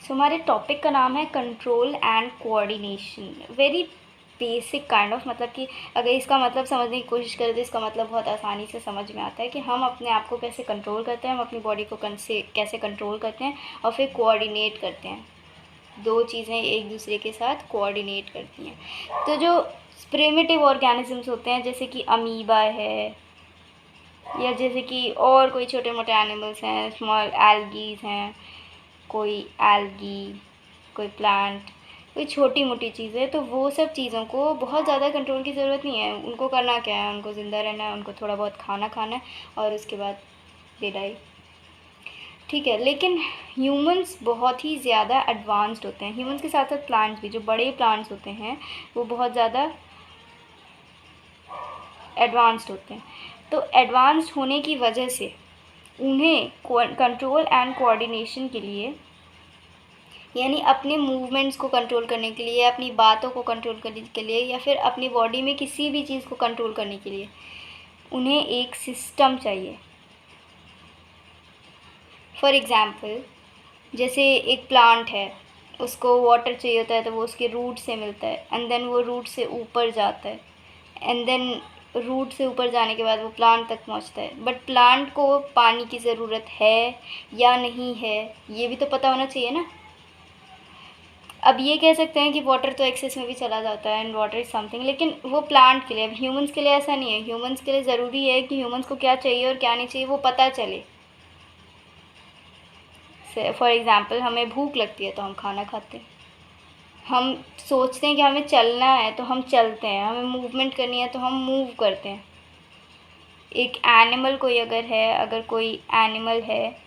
सो हमारे टॉपिक का नाम है control and coordination. Very basic kind of, मतलब कि अगर इसका मतलब समझने की कोशिश करें तो इसका मतलब बहुत आसानी से समझ में आता है कि हम अपने आप को कैसे कंट्रोल करते हैं, हम अपनी बॉडी को कैसे कंट्रोल करते हैं और फिर कोऑर्डिनेट करते हैं। दो चीज़ें एक दूसरे के साथ कोऑर्डिनेट करती हैं। तो जो प्रिमिटिव ऑर्गेनिजम्स होते हैं जैसे कि अमीबा है, या जैसे कि और कोई छोटे मोटे एनिमल्स हैं, स्मॉल एल्गीज हैं, कोई एल्गी, कोई प्लांट, कोई छोटी मोटी चीज़ें, तो वो सब चीज़ों को बहुत ज़्यादा कंट्रोल की ज़रूरत नहीं है। उनको करना क्या है, उनको ज़िंदा रहना है, उनको थोड़ा बहुत खाना खाना है और उसके बाद विदाई, ठीक है। लेकिन ह्यूमंस बहुत ही ज़्यादा एडवांस्ड होते हैं। ह्यूमंस के साथ साथ प्लांट्स भी, जो बड़े प्लांट्स होते हैं वो बहुत ज़्यादा एडवांस्ड होते हैं। तो एडवांस्ड होने की वजह से उन्हें कंट्रोल एंड कोऑर्डिनेशन के लिए, यानी अपने मूवमेंट्स को कंट्रोल करने के लिए, अपनी बातों को कंट्रोल करने के लिए, या फिर अपनी बॉडी में किसी भी चीज़ को कंट्रोल करने के लिए उन्हें एक सिस्टम चाहिए। फॉर एग्ज़ाम्पल, जैसे एक प्लांट है, उसको वाटर चाहिए होता है तो वो उसके रूट से मिलता है, एंड देन वो रूट से ऊपर जाता है, एंड देन रूट से ऊपर जाने के बाद वो प्लांट तक पहुंचता है। बट प्लांट को पानी की ज़रूरत है या नहीं है ये भी तो पता होना चाहिए ना। अब ये कह सकते हैं कि वाटर तो एक्सेस में भी चला जाता है एंड वाटर इज़ समथिंग, लेकिन वो प्लांट के लिए, अब ह्यूमंस के लिए ऐसा नहीं है। ह्यूमंस के लिए ज़रूरी है कि ह्यूमंस को क्या चाहिए और क्या नहीं चाहिए वो पता चले। फॉर एग्ज़ाम्पल, हमें भूख लगती है तो हम खाना खाते हैं, हम सोचते हैं कि हमें चलना है तो हम चलते हैं, हमें मूवमेंट करनी है तो हम मूव करते हैं। एक एनिमल कोई अगर कोई एनिमल है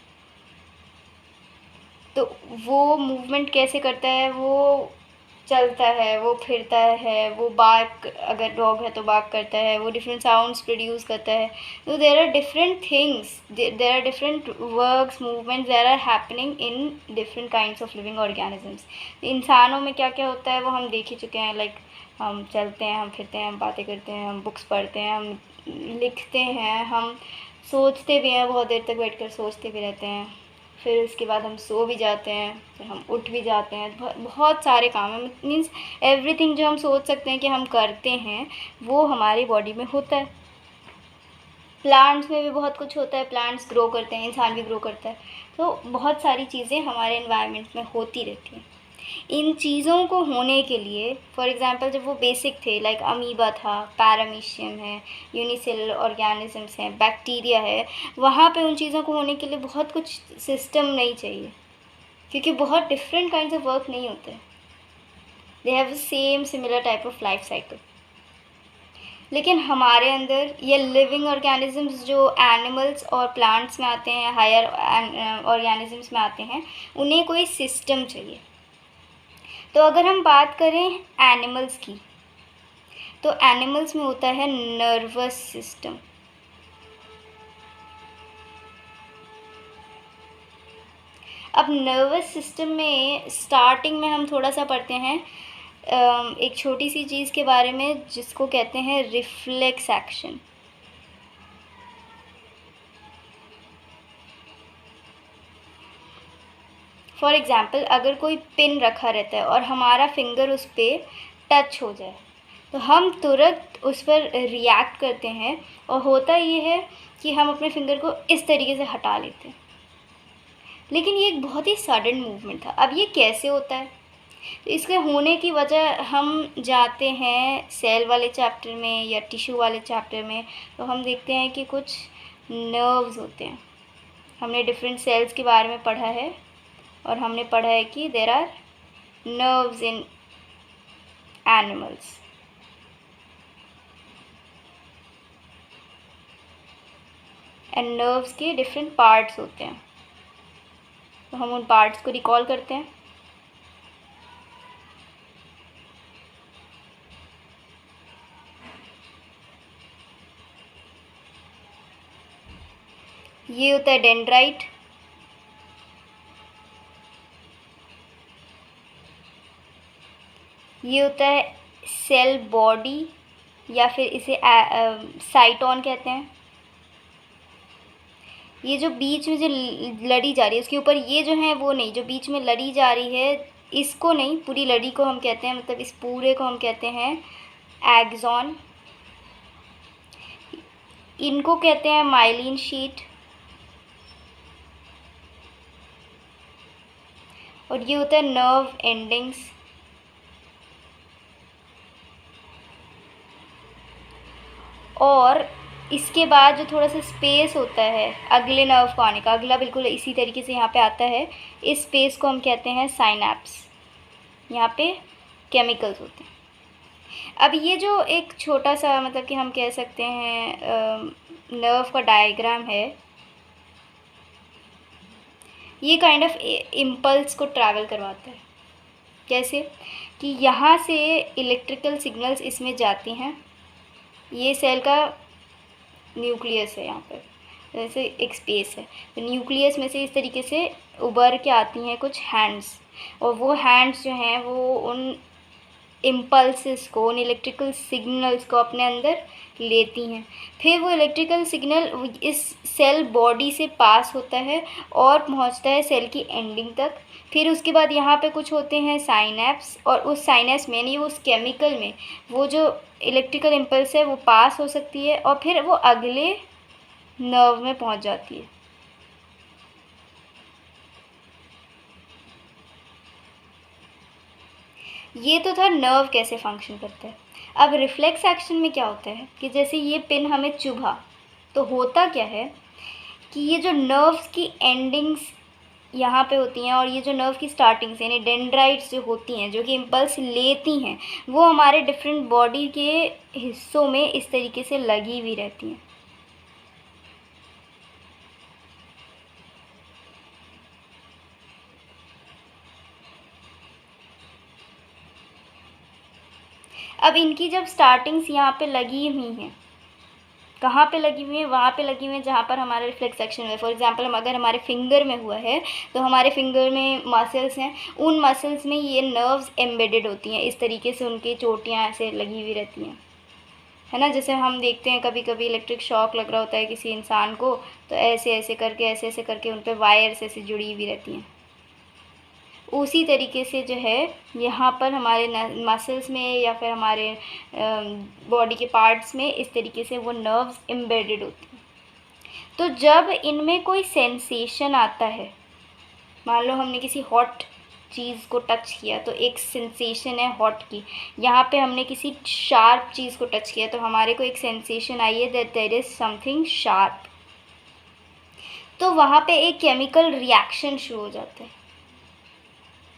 तो वो मूवमेंट कैसे करता है, वो चलता है, वो फिरता है, वो बार्क, अगर डॉग है तो बार्क करता है, वो डिफरेंट साउंड्स प्रोड्यूस करता है। तो there are different things, there are different works, movements there are happening in different kinds of living organisms. इंसानों में क्या क्या होता है वो हम देख ही चुके हैं। लाइक हम चलते हैं, हम फिरते हैं, हम बातें करते हैं, हम बुक्स पढ़ते हैं, हम लिखते हैं, हम सोचते भी हैं, बहुत देर तक बैठ कर सोचते भी रहते हैं, फिर उसके बाद हम सो भी जाते हैं, फिर हम उठ भी जाते हैं। बहुत सारे काम हैं, मीन्स एवरीथिंग जो हम सोच सकते हैं कि हम करते हैं वो हमारी बॉडी में होता है। प्लांट्स में भी बहुत कुछ होता है, प्लांट्स ग्रो करते हैं, इंसान भी ग्रो करता है। तो बहुत सारी चीज़ें हमारे एनवायरनमेंट में होती रहती हैं। इन चीज़ों को होने के लिए, फॉर एग्ज़ाम्पल, जब वो बेसिक थे, लाइक अमीबा था, पैरामीशियम है, यूनिसेलुलर ऑर्गेनिजम्स हैं, बैक्टीरिया है, वहाँ पे उन चीज़ों को होने के लिए बहुत कुछ सिस्टम नहीं चाहिए, क्योंकि बहुत डिफरेंट काइंड्स ऑफ वर्क नहीं होते। They have the same similar type of life cycle. लेकिन हमारे अंदर ये लिविंग ऑर्गेनिजम्स जो एनिमल्स और प्लांट्स में आते हैं, हायर ऑर्गेनिजम्स में आते हैं, उन्हें कोई सिस्टम चाहिए। तो अगर हम बात करें एनिमल्स की, तो एनिमल्स में होता है नर्वस सिस्टम। अब नर्वस सिस्टम में स्टार्टिंग में हम थोड़ा सा पढ़ते हैं एक छोटी सी चीज़ के बारे में जिसको कहते हैं रिफ्लेक्स एक्शन। फॉर एग्ज़ाम्पल, अगर कोई पिन रखा रहता है और हमारा फिंगर उस पर टच हो जाए तो हम तुरंत उस पर रिएक्ट करते हैं, और होता ये है कि हम अपने फिंगर को इस तरीके से हटा लेते हैं। लेकिन ये एक बहुत ही सडन मूवमेंट था। अब ये कैसे होता है, तो इसके होने की वजह, हम जाते हैं सेल वाले चैप्टर में या टिश्यू वाले चैप्टर में, तो हम देखते हैं कि कुछ नर्व्स होते हैं। हमने डिफरेंट सेल्स के बारे में पढ़ा है और हमने पढ़ा है कि there are nerves in animals. And nerves के डिफरेंट पार्ट्स होते हैं, तो हम उन पार्ट्स को रिकॉल करते हैं। ये होता है डेंड्राइट, ये होता है सेल बॉडी, या फिर इसे साइटोन कहते हैं। ये जो बीच में जो लड़ी जा रही है उसके ऊपर ये जो है वो नहीं, जो बीच में लड़ी जा रही है इसको नहीं, पूरी लड़ी को हम कहते हैं, मतलब इस पूरे को हम कहते हैं एक्सॉन। इनको कहते हैं माइलिन शीट। और ये होता है नर्व एंडिंग्स। और इसके बाद जो थोड़ा सा स्पेस होता है अगले नर्व को आने का, अगला बिल्कुल इसी तरीके से यहाँ पे आता है, इस स्पेस को हम कहते हैं साइनैप्स। यहाँ पे केमिकल्स होते हैं। अब ये जो एक छोटा सा मतलब कि हम कह सकते हैं नर्व का डायग्राम है, ये काइंड ऑफ इम्पल्स को ट्रैवल करवाता है। कैसे कि यहाँ से इलेक्ट्रिकल सिग्नल्स इसमें जाती हैं। ये सेल का न्यूक्लियस है, यहाँ पर जैसे एक स्पेस है, तो न्यूक्लियस में से इस तरीके से उभर के आती हैं कुछ हैंड्स, और वो हैंड्स जो हैं वो उन इम्पल्सेस को, उन इलेक्ट्रिकल सिग्नल्स को अपने अंदर लेती हैं। फिर वो इलेक्ट्रिकल सिग्नल इस सेल बॉडी से पास होता है और पहुंचता है सेल की एंडिंग तक। फिर उसके बाद यहाँ पे कुछ होते हैं साइनैप्स, और उस साइनैप्स में नहीं, उस केमिकल में वो जो इलेक्ट्रिकल इम्पल्स है वो पास हो सकती है और फिर वो अगले नर्व में पहुंच जाती है। ये तो था नर्व कैसे फंक्शन करता है। अब रिफ्लेक्स एक्शन में क्या होता है कि जैसे ये पिन हमें चुभा, तो होता क्या है कि ये जो नर्व्स की एंडिंग्स यहाँ पे होती हैं और ये जो नर्व की स्टार्टिंग्स यानी डेंड्राइट्स जो होती हैं, जो कि इम्पल्स लेती हैं, वो हमारे डिफरेंट बॉडी के हिस्सों में इस तरीके से लगी हुई रहती हैं। अब इनकी जब स्टार्टिंग्स यहाँ पे लगी हुई हैं, कहाँ पे लगी हुई है? वहाँ पे लगी हुई है जहाँ पर हमारा रिफ्लेक्स एक्शन है। फॉर एग्जांपल हम अगर हमारे फिंगर में हुआ है तो हमारे फिंगर में मसल्स हैं, उन मसल्स में ये नर्व्स एम्बेडेड होती हैं, इस तरीके से उनकी चोटियाँ ऐसे लगी हुई रहती हैं, है ना। जैसे हम देखते हैं कभी कभी इलेक्ट्रिक शॉक लग रहा होता है किसी इंसान को, तो ऐसे ऐसे करके उन पर वायर्स ऐसे जुड़ी हुई रहती हैं। उसी तरीके से जो है यहाँ पर हमारे मसल्स में या फिर हमारे बॉडी के पार्ट्स में इस तरीके से वो नर्व्स एम्बेडेड होती हैं। तो जब इनमें कोई सेंसेशन आता है, मान लो हमने किसी हॉट चीज़ को टच किया तो एक सेंसेशन है हॉट की, यहाँ पे हमने किसी शार्प चीज़ को टच किया तो हमारे को एक सेंसेशन आई है that there is something sharp. तो वहाँ पे एक केमिकल रिएक्शन शुरू हो जाता है,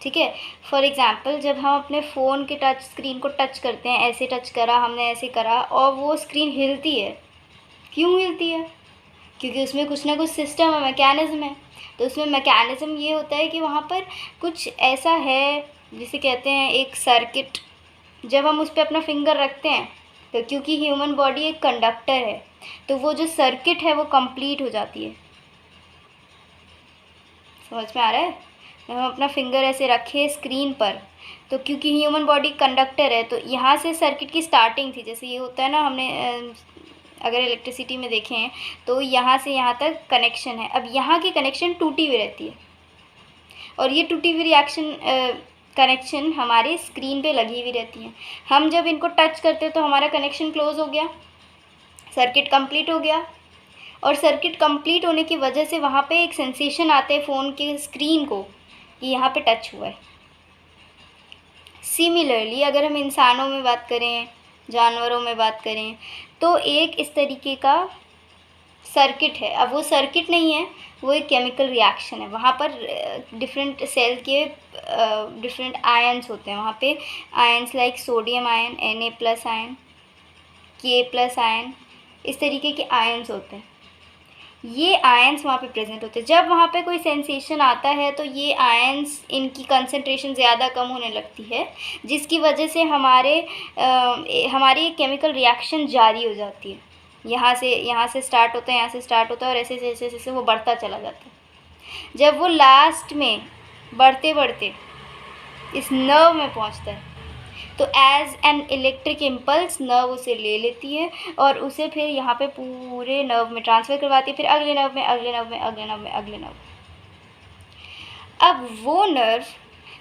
ठीक है। फॉर एग्ज़ाम्पल जब हम अपने फ़ोन के टच स्क्रीन को टच करते हैं, ऐसे टच करा हमने, ऐसे करा, और वो स्क्रीन हिलती है। क्यों हिलती है? क्योंकि उसमें कुछ ना कुछ सिस्टम है, मैकेनिज़्म है। तो उसमें मैकेनिज़्म ये होता है कि वहाँ पर कुछ ऐसा है जिसे कहते हैं एक सर्किट। जब हम उस पर अपना फिंगर रखते हैं तो क्योंकि ह्यूमन बॉडी एक कंडक्टर है, तो वो जो सर्किट है वो कंप्लीट हो जाती है। समझ में आ रहा है? हम अपना फिंगर ऐसे रखे स्क्रीन पर, तो क्योंकि ह्यूमन बॉडी कंडक्टर है, तो यहाँ से सर्किट की स्टार्टिंग थी। जैसे ये होता है ना, हमने अगर इलेक्ट्रिसिटी में देखें तो यहाँ से यहाँ तक कनेक्शन है। अब यहाँ की कनेक्शन टूटी हुई रहती है, और ये टूटी हुई कनेक्शन हमारे स्क्रीन पे लगी हुई रहती हैं। हम जब इनको टच करते हैं तो हमारा कनेक्शन क्लोज हो गया, सर्किट कंप्लीट हो गया, और सर्किट कंप्लीट होने की वजह से वहाँ पे एक सेंसेशन आते हैं फ़ोन के स्क्रीन को कि यहाँ पे टच हुआ है। सिमिलरली अगर हम इंसानों में बात करें, जानवरों में बात करें, तो एक इस तरीके का सर्किट है। अब वो सर्किट नहीं है, वो एक केमिकल रिएक्शन है। वहाँ पर डिफरेंट सेल के डिफरेंट आयंस होते हैं। वहाँ पे ions like sodium ion, Na+ ion, K+ ion, इस तरीके के आयंस होते हैं। ये आयंस वहाँ पे प्रेजेंट होते हैं। जब वहाँ पे कोई सेंसेशन आता है तो ये आयंस, इनकी कंसंट्रेशन ज़्यादा कम होने लगती है, जिसकी वजह से हमारी केमिकल रिएक्शन जारी हो जाती है। यहाँ से स्टार्ट होता है, यहाँ से स्टार्ट होता है, और ऐसे जैसे जैसे वो बढ़ता चला जाता है। जब वो लास्ट में बढ़ते बढ़ते इस नर्व में पहुँचता है, तो as an electric impulse nerve उसे ले लेती है और उसे फिर यहाँ पे पूरे नर्व में ट्रांसफ़र करवाती है, फिर अगले नर्व में, अगले नर्व में, अगले नर्व में, अगले नर्व। अब वो नर्व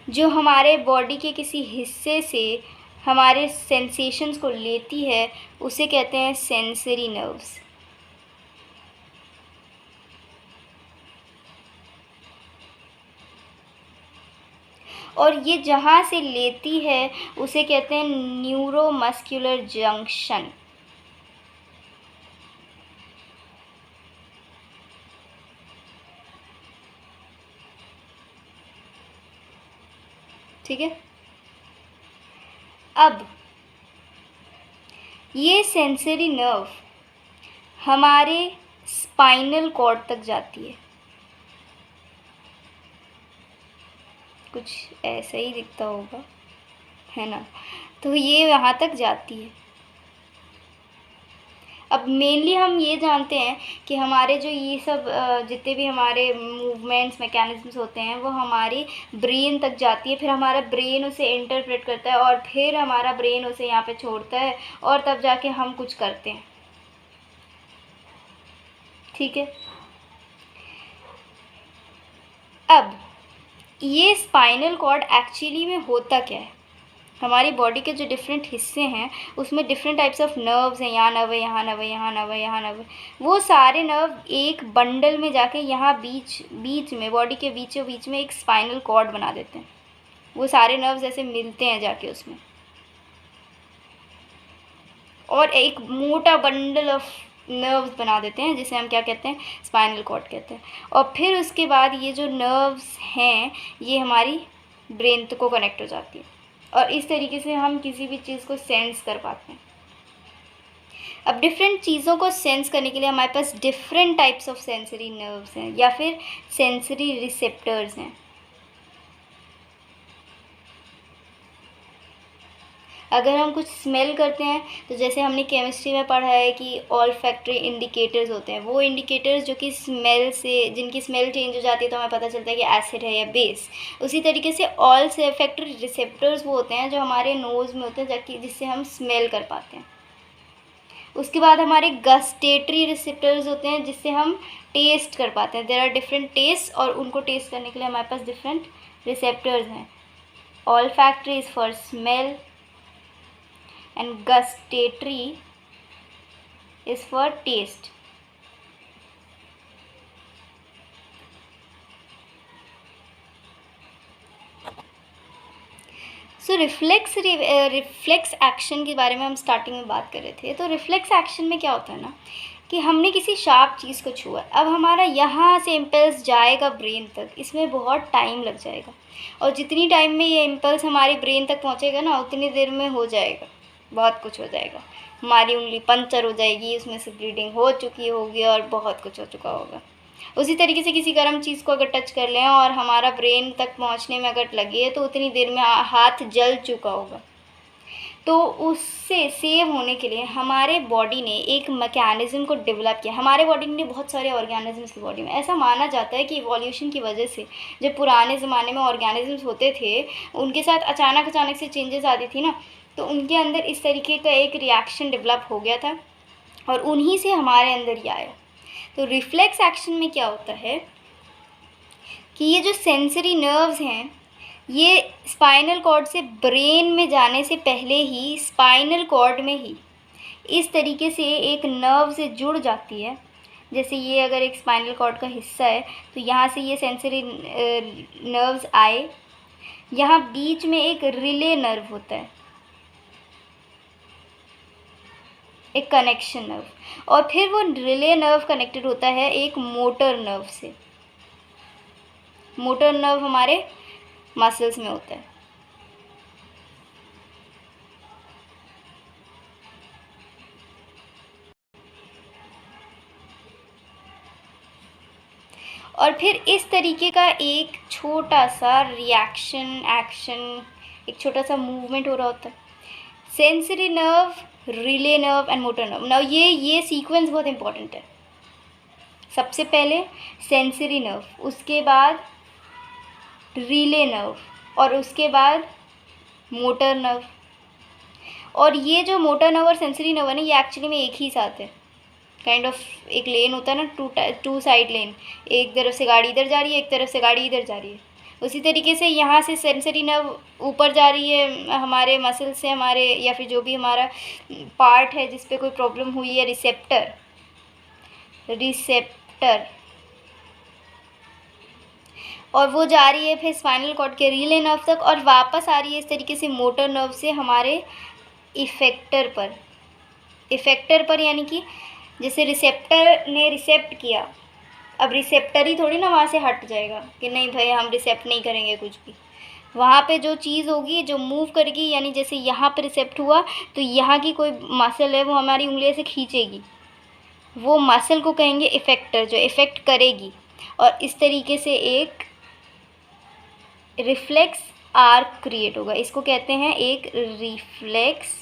जो हमारे बॉडी के किसी हिस्से से हमारे सेंसेशंस को लेती है उसे कहते हैं सेंसरी नर्व्स। और ये जहाँ से लेती है उसे कहते हैं न्यूरोमस्कुलर जंक्शन। ठीक है। अब ये सेंसरी नर्व हमारे स्पाइनल कॉर्ड तक जाती है। कुछ ऐसा ही दिखता होगा, है ना। तो ये यहाँ तक जाती है। अब मेनली हम ये जानते हैं कि हमारे जो ये सब जितने भी हमारे मूवमेंट्स मैकेनिज्म्स होते हैं वो हमारी ब्रेन तक जाती है, फिर हमारा ब्रेन उसे इंटरप्रेट करता है और फिर हमारा ब्रेन उसे यहाँ पे छोड़ता है और तब जाके हम कुछ करते हैं। ठीक है। अब ये स्पाइनल कॉर्ड एक्चुअली में होता क्या है, हमारी बॉडी के जो डिफरेंट हिस्से हैं उसमें डिफरेंट टाइप्स ऑफ नर्व्स हैं, यहाँ नर्व है, यहाँ नर्व है, यहाँ नर्व है, यहाँ नर्व है। वो सारे नर्व एक बंडल में जाके यहाँ बीच में, बॉडी के बीचों बीच में एक स्पाइनल कॉर्ड बना देते हैं। वो सारे नर्व्स ऐसे मिलते हैं जाके उसमें और एक मोटा बंडल ऑफ नर्व्स बना देते हैं जिसे हम क्या कहते हैं, स्पाइनल कॉर्ड कहते हैं। और फिर उसके बाद ये जो नर्व्स हैं ये हमारी ब्रेन को कनेक्ट हो जाती है और इस तरीके से हम किसी भी चीज़ को सेंस कर पाते हैं। अब डिफरेंट चीज़ों को सेंस करने के लिए हमारे पास different types of sensory nerves हैं या फिर सेंसरी रिसेप्टर्स हैं। अगर हम कुछ स्मेल करते हैं तो जैसे हमने केमिस्ट्री में पढ़ा है कि ऑल्फैक्टरी इंडिकेटर्स होते हैं, वो इंडिकेटर्स जो कि स्मेल से, जिनकी स्मेल चेंज हो जाती है तो हमें पता चलता है कि एसिड है या बेस। उसी तरीके से ऑल्फैक्टरी रिसेप्टर्स वो होते हैं जो हमारे नोज़ में होते हैं जाकि जिससे हम स्मेल कर पाते हैं। उसके बाद हमारे गस्टेटरी रिसेप्टर्स होते हैं जिससे हम टेस्ट कर पाते हैं। देयर आर डिफरेंट टेस्ट और उनको टेस्ट करने के लिए हमारे पास डिफरेंट रिसेप्टर्स हैं। Olfactory is for smell and gustatory is for taste. So reflex action के बारे में हम स्टार्टिंग में बात कर रहे थे। तो रिफ्लेक्स एक्शन में क्या होता है ना कि हमने किसी शार्प चीज़ को छुआ, अब हमारा यहाँ से इम्पल्स जाएगा ब्रेन तक, इसमें बहुत टाइम लग जाएगा और जितनी टाइम में ये इम्पल्स हमारी ब्रेन तक पहुँचेगा ना उतनी देर में हो जाएगा, बहुत कुछ हो जाएगा। हमारी उंगली पंचर हो जाएगी, उसमें से ब्लीडिंग हो चुकी होगी और बहुत कुछ हो चुका होगा। उसी तरीके से किसी गर्म चीज़ को अगर टच कर लें और हमारा ब्रेन तक पहुंचने में अगर लगे तो उतनी देर में हाथ जल चुका होगा। तो उससे सेव होने के लिए हमारे बॉडी ने एक मैकेनिज़्म को डेवलप किया। हमारे बॉडी में बहुत सारे ऑर्गेनिजम्स की बॉडी में, ऐसा माना जाता है कि इवोल्यूशन की वजह से जो पुराने ज़माने में ऑर्गेनिजम्स होते थे उनके साथ अचानक से चेंजेस आती थी ना, तो उनके अंदर इस तरीके का एक रिएक्शन डेवलप हो गया था और उन्हीं से हमारे अंदर ही आया। तो रिफ्लेक्स एक्शन में क्या होता है कि ये जो सेंसरी नर्व्स हैं ये स्पाइनल कॉर्ड से ब्रेन में जाने से पहले ही स्पाइनल कॉर्ड में ही इस तरीके से एक नर्व से जुड़ जाती है। जैसे ये अगर एक स्पाइनल कॉर्ड का हिस्सा है तो यहाँ से ये सेंसरी नर्व्स आए, यहाँ बीच में एक रिले नर्व होता है, एक कनेक्शन नर्व, और फिर वो रिले नर्व कनेक्टेड होता है एक मोटर नर्व से। मोटर नर्व हमारे मसल्स में होता है। और फिर इस तरीके का एक छोटा सा रिएक्शन, एक्शन, एक छोटा सा मूवमेंट हो रहा होता है। Sensory nerve, relay nerve and motor nerve. Now ये सीक्वेंस बहुत इंपॉर्टेंट है। सबसे पहले सेंसरी नर्व, उसके बाद रिले नर्व और उसके बाद मोटर नर्व। और ये जो मोटर नर्व और सेंसरी नर्व है ना, ये एक्चुअली में एक ही साथ है, काइंड ऑफ एक लेन होता है ना, टू साइड लेन, एक तरफ से गाड़ी इधर जा रही है, एक तरफ से गाड़ी इधर जा रही है। उसी तरीके से यहाँ से सेंसरी नर्व ऊपर जा रही है हमारे मसल से, हमारे या फिर जो भी हमारा पार्ट है जिस पे कोई प्रॉब्लम हुई है, रिसेप्टर और वो जा रही है फिर स्पाइनल कॉर्ड के रिले नर्व तक, और वापस आ रही है इस तरीके से मोटर नर्व से हमारे इफेक्टर पर यानी कि जैसे रिसेप्टर ने रिसेप्ट किया, अब रिसेप्टर ही थोड़ी ना वहाँ से हट जाएगा कि नहीं भाई हम रिसेप्ट नहीं करेंगे कुछ भी। वहाँ पे जो चीज़ होगी जो मूव करेगी, यानी जैसे यहाँ पे रिसेप्ट हुआ तो यहाँ की कोई मसल है वो हमारी उंगली से खींचेगी, वो मसल को कहेंगे इफेक्टर, जो इफ़ेक्ट करेगी। और इस तरीके से एक रिफ्लेक्स आर्क क्रिएट होगा, इसको कहते हैं एक रिफ्लेक्स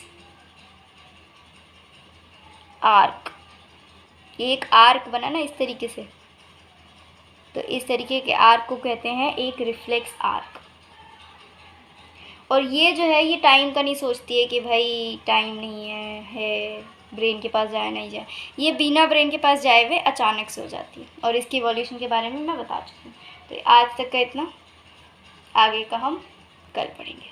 आर्क। एक आर्क बना ना इस तरीके से, तो इस तरीके के आर्क को कहते हैं एक रिफ्लेक्स आर्क। और ये जो है ये टाइम का नहीं सोचती है कि भाई टाइम नहीं है ब्रेन के पास जाए नहीं जाए, ये बिना ब्रेन के पास जाए हुए अचानक से हो जाती है। और इसकी इवोल्यूशन के बारे में मैं बता चुकी हूँ। तो आज तक का इतना, आगे का हम कल पढ़ेंगे।